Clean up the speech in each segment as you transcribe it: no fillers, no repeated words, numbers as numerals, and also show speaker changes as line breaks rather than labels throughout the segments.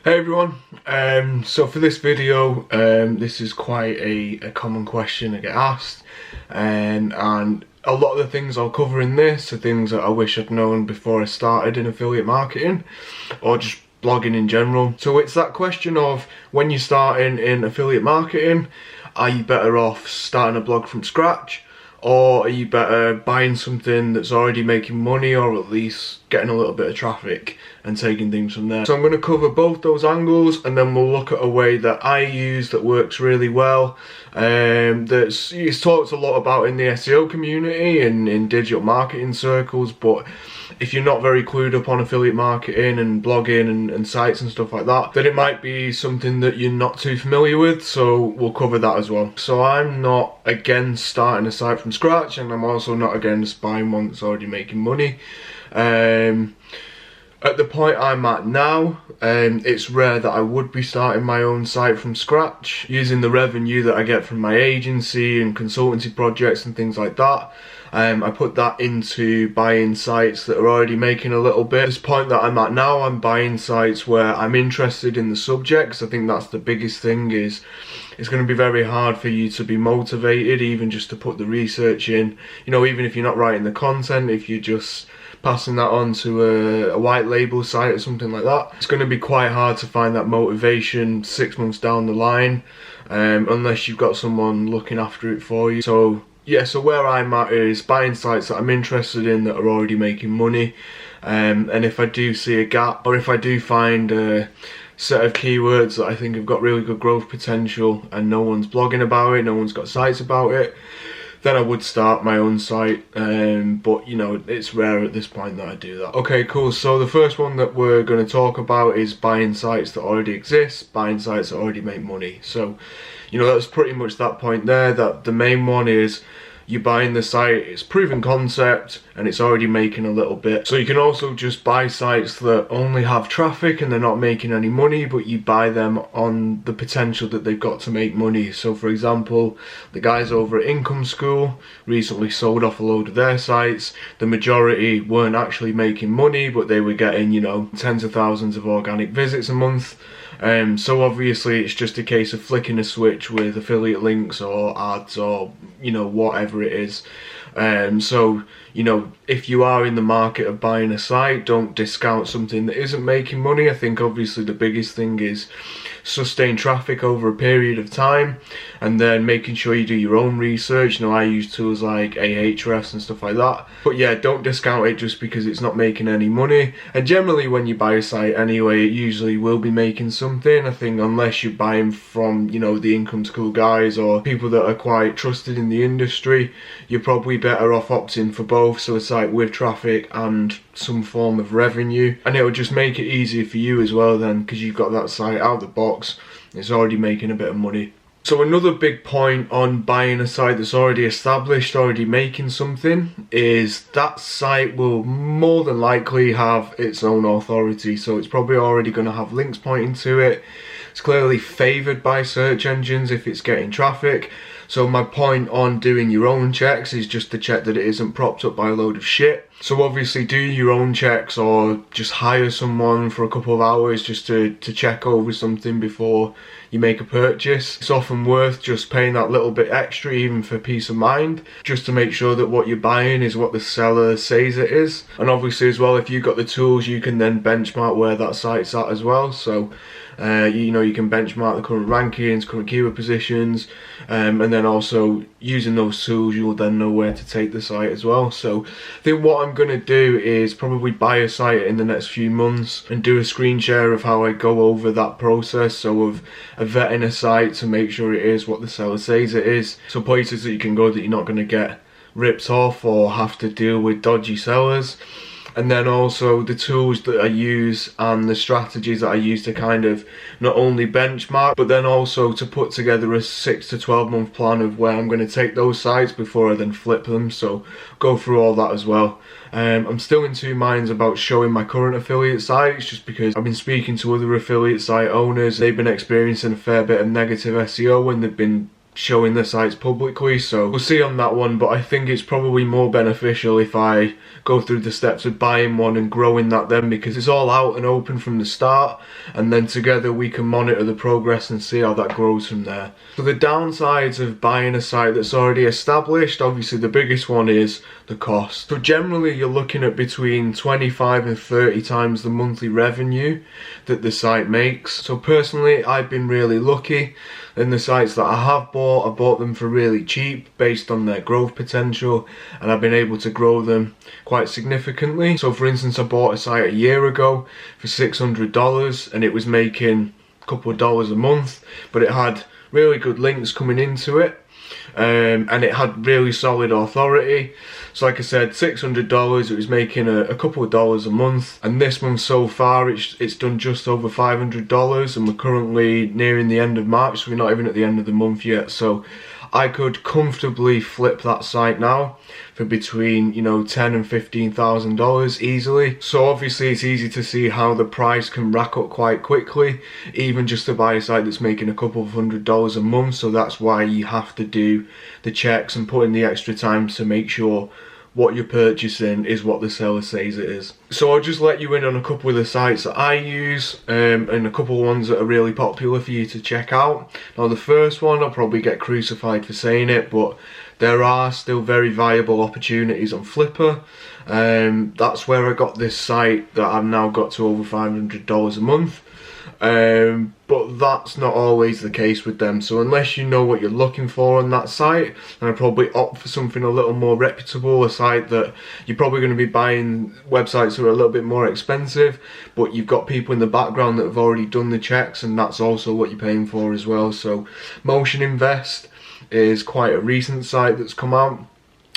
Hey everyone, so for this video, this is quite a common question I get asked, and a lot of the things I'll cover in this are things that I wish I'd known before I started in affiliate marketing, or just blogging in general. So it's that question of, when you're starting in affiliate marketing, are you better off starting a blog from scratch? Or are you better buying something that's already making money, or at least getting a little bit of traffic and taking things from there? So I'm going to cover both those angles, and then we'll look at a way that I use that works really well. It's talked a lot about in the SEO community and in digital marketing circles, but if you're not very clued up on affiliate marketing and blogging and sites and stuff like that, then it might be something that you're not too familiar with, so we'll cover that as well. So I'm not against starting a site from scratch, and I'm also not against buying one that's already making money. At the point I'm at now, it's rare that I would be starting my own site from scratch, using the revenue that I get from my agency and consultancy projects and things like that. I put that into buying sites that are already making a little bit. At this point that I'm at now, I'm buying sites where I'm interested in the subjects. I think that's the biggest thing. Is it's going to be very hard for you to be motivated, even just to put the research in. You know, even if you're not writing the content, if you're just passing that on to a white label site or something like that, it's going to be quite hard to find that motivation 6 months down the line, unless you've got someone looking after it for you. So yeah, so where I'm at is buying sites that I'm interested in that are already making money, and if I do see a gap, or if I do find a set of keywords that I think have got really good growth potential and no one's blogging about it, no one's got sites about it, then I would start my own site, but you know, it's rare at this point that I do that. Okay, cool. So the first one that we're going to talk about is buying sites that already exist, buying sites that already make money. So, you know, that's pretty much that point there, that the main one is you're buying the site, it's proven concept, and it's already making a little bit. So you can also just buy sites that only have traffic and they're not making any money, but you buy them on the potential that they've got to make money. So for example, the guys over at Income School recently sold off a load of their sites. The majority weren't actually making money, but they were getting, you know, tens of thousands of organic visits a month. So obviously it's just a case of flicking a switch with affiliate links or ads or, you know, whatever it is. So, you know, if you are in the market of buying a site, don't discount something that isn't making money. I think obviously the biggest thing is sustain traffic over a period of time, and then making sure you do your own research. You know, I use tools like Ahrefs and stuff like that. But yeah, don't discount it just because it's not making any money. And generally when you buy a site anyway, it usually will be making something. I think unless you're buying from, you know, the Income School guys or people that are quite trusted in the industry, you're probably better off opting for both. So a site with traffic and some form of revenue, and it will just make it easier for you as well then, because you've got that site out the box, it's already making a bit of money. So another big point on buying a site that's already established, already making something, is that site will more than likely have its own authority. So it's probably already going to have links pointing to it. It's clearly favoured by search engines if it's getting traffic. So my point on doing your own checks is just to check that it isn't propped up by a load of shit. So obviously do your own checks, or just hire someone for a couple of hours just to check over something before you make a purchase. It's often worth just paying that little bit extra, even for peace of mind, just to make sure that what you're buying is what the seller says it is. And obviously as well, if you've got the tools, you can then benchmark where that site's at as well. So you know, you can benchmark the current rankings, current keyword positions, and then also using those tools, you'll then know where to take the site as well. So I think what I'm going to do is probably buy a site in the next few months and do a screen share of how I go over that process, so of vetting a site to make sure it is what the seller says it is. So places that you can go that you're not going to get ripped off or have to deal with dodgy sellers. And then also the tools that I use and the strategies that I use to kind of not only benchmark, but then also to put together a 6 to 12 month plan of where I'm going to take those sites before I then flip them. So go through all that as well. I'm still in two minds about showing my current affiliate sites, just because I've been speaking to other affiliate site owners. They've been experiencing a fair bit of negative SEO when they've been showing the sites publicly, so we'll see on that one. But I think it's probably more beneficial if I go through the steps of buying one and growing that then, because it's all out and open from the start, and then together we can monitor the progress and see how that grows from there. So the downsides of buying a site that's already established, obviously the biggest one is the cost. So generally you're looking at between 25 and 30 times the monthly revenue that the site makes. So personally, I've been really lucky in the sites that I have bought. I bought them for really cheap based on their growth potential, and I've been able to grow them quite significantly. So for instance, I bought a site a year ago for $600 and it was making a couple of dollars a month, but it had really good links coming into it. And it had really solid authority. So like I said, $600, it was making a couple of dollars a month, and this month so far it's done just over $500, and we're currently nearing the end of March, so we're not even at the end of the month yet. So I could comfortably flip that site now for between, you know, $10,000 and $15,000 easily. So obviously it's easy to see how the price can rack up quite quickly, even just to buy a site that's making a couple of $100 a month. So that's why you have to do the checks and put in the extra time to make sure what you're purchasing is what the seller says it is. So I'll just let you in on a couple of the sites that I use, and a couple of ones that are really popular for you to check out. Now the first one, I'll probably get crucified for saying it, but there are still very viable opportunities on Flipper. That's where I got this site that I've now got to over $500 a month. But that's not always the case with them. So unless you know what you're looking for on that site, then I'd probably opt for something a little more reputable, a site that you're probably going to be buying websites that are a little bit more expensive, but you've got people in the background that have already done the checks, and that's also what you're paying for as well. So Motion Invest is quite a recent site that's come out.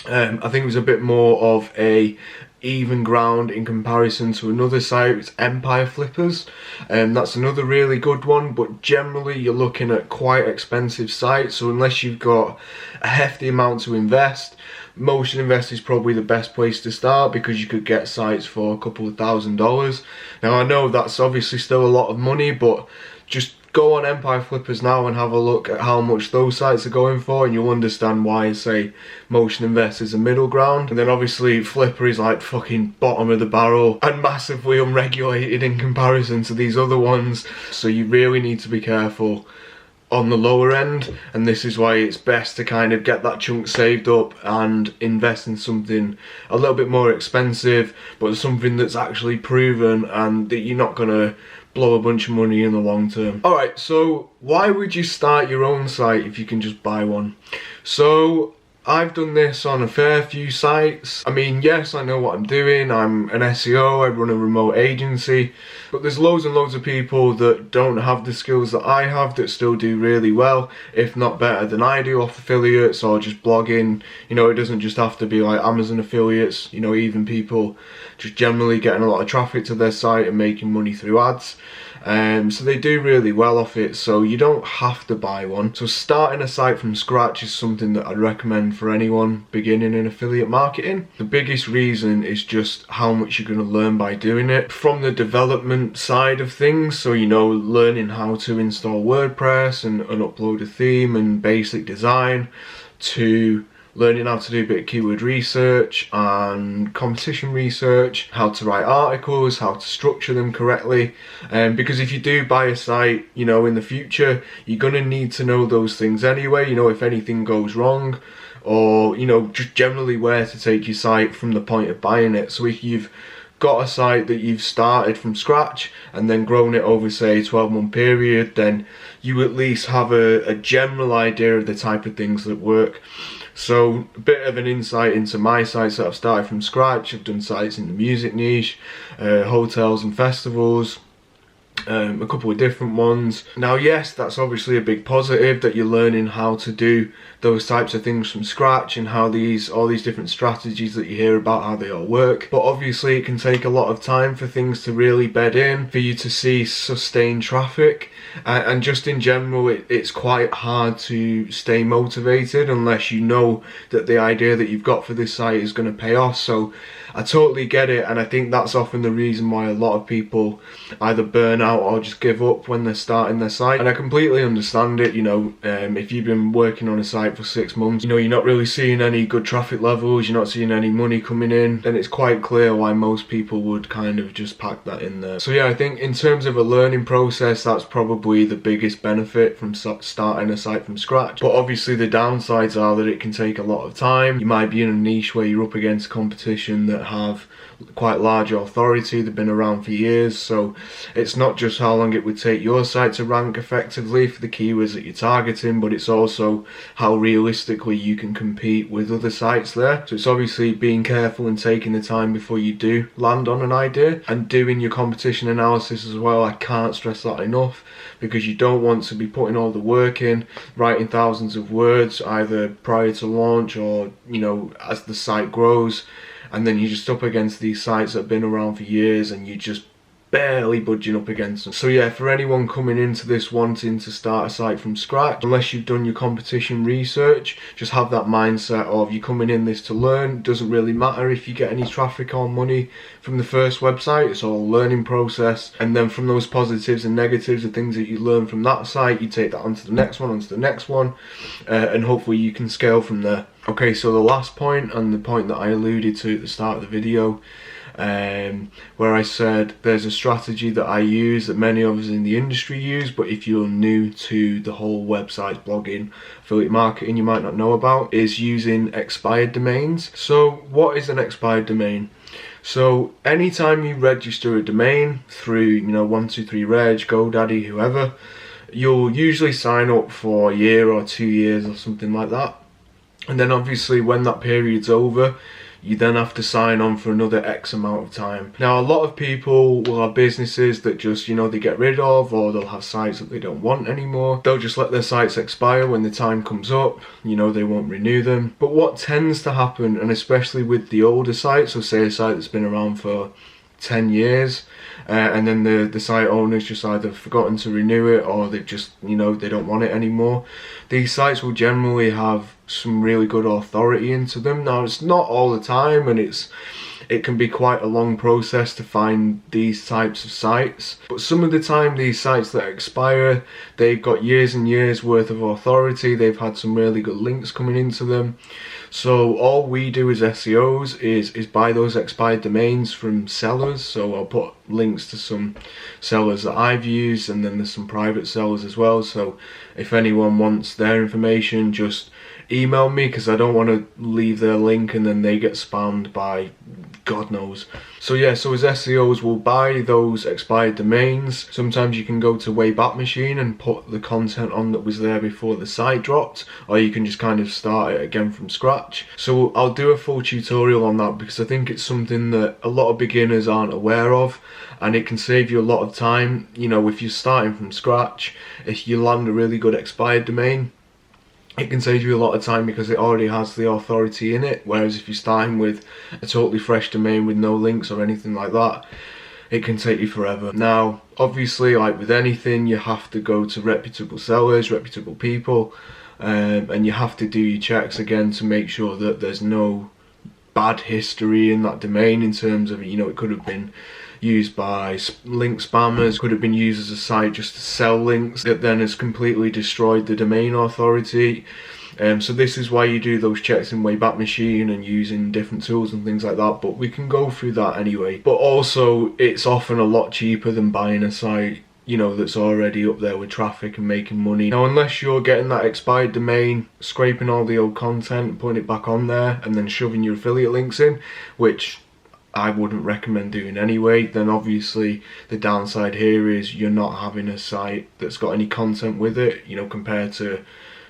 I think it was a bit more of a even ground in comparison to another site. It's Empire Flippers, and that's another really good one, but generally you're looking at quite expensive sites. So unless you've got a hefty amount to invest, Motion Invest is probably the best place to start, because you could get sites for a couple of $1,000s. Now I know that's obviously still a lot of money, but just go on Empire Flippers now and have a look at how much those sites are going for, and you'll understand why I say Motion Invest is a middle ground. And then obviously Flipper is like fucking bottom of the barrel and massively unregulated in comparison to these other ones, so you really need to be careful on the lower end, and this is why it's best to kind of get that chunk saved up and invest in something a little bit more expensive, but something that's actually proven and that you're not gonna blow a bunch of money in the long term. Alright, so why would you start your own site if you can just buy one? So I've done this on a fair few sites. I mean, yes, I know what I'm doing. I'm an SEO, I run a remote agency, but there's loads and loads of people that don't have the skills that I have that still do really well, if not better than I do, off affiliates or just blogging. You know, it doesn't just have to be like Amazon affiliates, you know, even people just generally getting a lot of traffic to their site and making money through ads. So they do really well off it, so you don't have to buy one. So starting a site from scratch is something that I'd recommend for anyone beginning in affiliate marketing. The biggest reason is just how much you're going to learn by doing it. From the development side of things, so you know, learning how to install WordPress and upload a theme and basic design, to learning how to do a bit of keyword research and competition research, how to write articles, how to structure them correctly. Because if you do buy a site, you know, in the future, you're gonna need to know those things anyway, you know, if anything goes wrong, or, you know, just generally where to take your site from the point of buying it. So if you've got a site that you've started from scratch and then grown it over, say, a 12-month period, then you at least have a general idea of the type of things that work. So a bit of an insight into my sites that I've started from scratch. I've done sites in the music niche, hotels and festivals, a couple of different ones. Now yes, that's obviously a big positive, that you're learning how to do those types of things from scratch and how all these different strategies that you hear about, how they all work. But obviously it can take a lot of time for things to really bed in, for you to see sustained traffic, and just in general it's quite hard to stay motivated unless you know that the idea that you've got for this site is going to pay off. So I totally get it, and I think that's often the reason why a lot of people either burn out out or just give up when they're starting their site. And I completely understand it, you know, if you've been working on a site for 6 months, you know, you're not really seeing any good traffic levels, you're not seeing any money coming in, then it's quite clear why most people would kind of just pack that in there. So yeah, I think in terms of a learning process, that's probably the biggest benefit from starting a site from scratch. But obviously the downsides are that it can take a lot of time. You might be in a niche where you're up against competition that have quite large authority, they've been around for years, so it's not just how long it would take your site to rank effectively for the keywords that you're targeting, but it's also how realistically you can compete with other sites there. So it's obviously being careful and taking the time before you do land on an idea, and doing your competition analysis as well. I can't stress that enough, because you don't want to be putting all the work in, writing thousands of words either prior to launch or, you know, as the site grows, and then you're just up against these sites that have been around for years and you just barely budging up against them. So yeah, for anyone coming into this wanting to start a site from scratch, unless you've done your competition research, just have that mindset of you're coming in this to learn. It doesn't really matter if you get any traffic or money from the first website, it's all a learning process. And then from those positives and negatives, the things that you learn from that site, you take that onto the next one, and hopefully you can scale from there. Okay, so the last point, and the point that I alluded to at the start of the video, where I said there's a strategy that I use that many of us in the industry use, but if you're new to the whole website blogging, affiliate marketing, you might not know about, is using expired domains. So what is an expired domain? So anytime you register a domain through, you know, 123reg, GoDaddy, whoever, you'll usually sign up for a year or 2 years or something like that. And then obviously when that period's over, you then have to sign on for another X amount of time. Now, a lot of people will have businesses that just, you know, they get rid of, or they'll have sites that they don't want anymore. They'll just let their sites expire when the time comes up, you know, they won't renew them. But what tends to happen, and especially with the older sites, so say a site that's been around for 10 years, and then the site owner's just either forgotten to renew it, or they've just, you know, they don't want it anymore. These sites will generally have some really good authority into them. Now, it's not all the time, and it can be quite a long process to find these types of sites, but some of the time these sites that expire, they've got years and years worth of authority, they've had some really good links coming into them. So all we do as SEOs is buy those expired domains from sellers. So I'll put links to some sellers that I've used, and then there's some private sellers as well. So if anyone wants their information, just email me, because I don't want to leave their link and then they get spammed by God knows. So yeah, so as SEOs, we'll buy those expired domains. Sometimes you can go to Wayback Machine and put the content on that was there before the site dropped, or you can just kind of start it again from scratch. So I'll do a full tutorial on that, because I think it's something that a lot of beginners aren't aware of, and it can save you a lot of time. You know, if you're starting from scratch, if you land a really good expired domain, it can save you a lot of time because it already has the authority in it. Whereas if you're starting with a totally fresh domain with no links or anything like that, it can take you forever. Now, obviously, like with anything, you have to go to reputable sellers, reputable people, and you have to do your checks again to make sure that there's no bad history in that domain, in terms of, you know, it could have been used by link spammers, could have been used as a site just to sell links that then has completely destroyed the domain authority. So this is why you do those checks in Wayback Machine and using different tools and things like that, but we can go through that anyway. But also, it's often a lot cheaper than buying a site, you know, that's already up there with traffic and making money. Now, unless you're getting that expired domain, scraping all the old content, putting it back on there, and then shoving your affiliate links in, which I wouldn't recommend doing anyway, then obviously the downside here is you're not having a site that's got any content with it, you know, compared to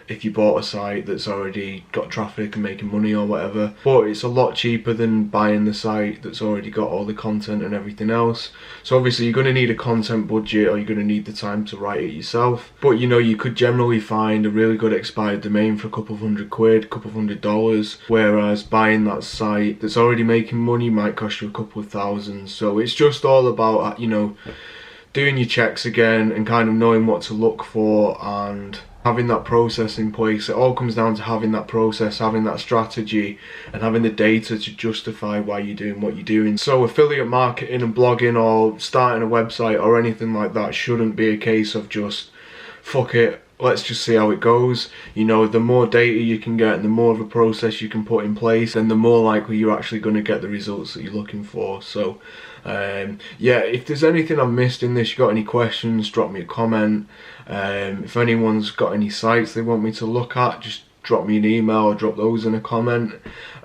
if you bought a site that's already got traffic and making money or whatever. But it's a lot cheaper than buying the site that's already got all the content and everything else. So obviously you're going to need a content budget, or you're going to need the time to write it yourself. But you know, you could generally find a really good expired domain for a couple of £100, a couple of $100, whereas buying that site that's already making money might cost you a couple of thousands. So it's just all about, you know, doing your checks again and kind of knowing what to look for, and having that process in place. It all comes down to having that process, having that strategy, and having the data to justify why you're doing what you're doing. So affiliate marketing and blogging or starting a website or anything like that shouldn't be a case of just fuck it, let's just see how it goes. You know, the more data you can get and the more of a process you can put in place, then the more likely you're actually going to get the results that you're looking for. So yeah, if there's anything I've missed in this, you got any questions, drop me a comment. If anyone's got any sites they want me to look at, just drop me an email or drop those in a comment.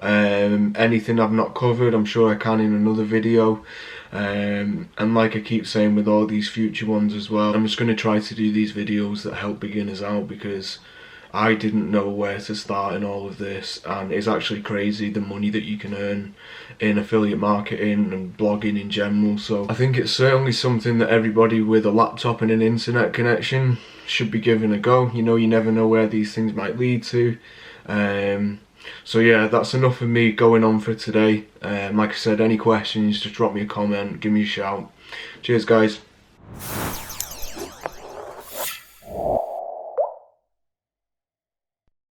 Anything I've not covered, I'm sure I can in another video. And like I keep saying with all these future ones as well, I'm just going to try to do these videos that help beginners out, because I didn't know where to start in all of this, and it's actually crazy the money that you can earn in affiliate marketing and blogging in general. So I think it's certainly something that everybody with a laptop and an internet connection should be giving a go. You know, you never know where these things might lead to. So yeah, that's enough of me going on for today. Like I said, any questions, just drop me a comment, give me a shout. Cheers guys.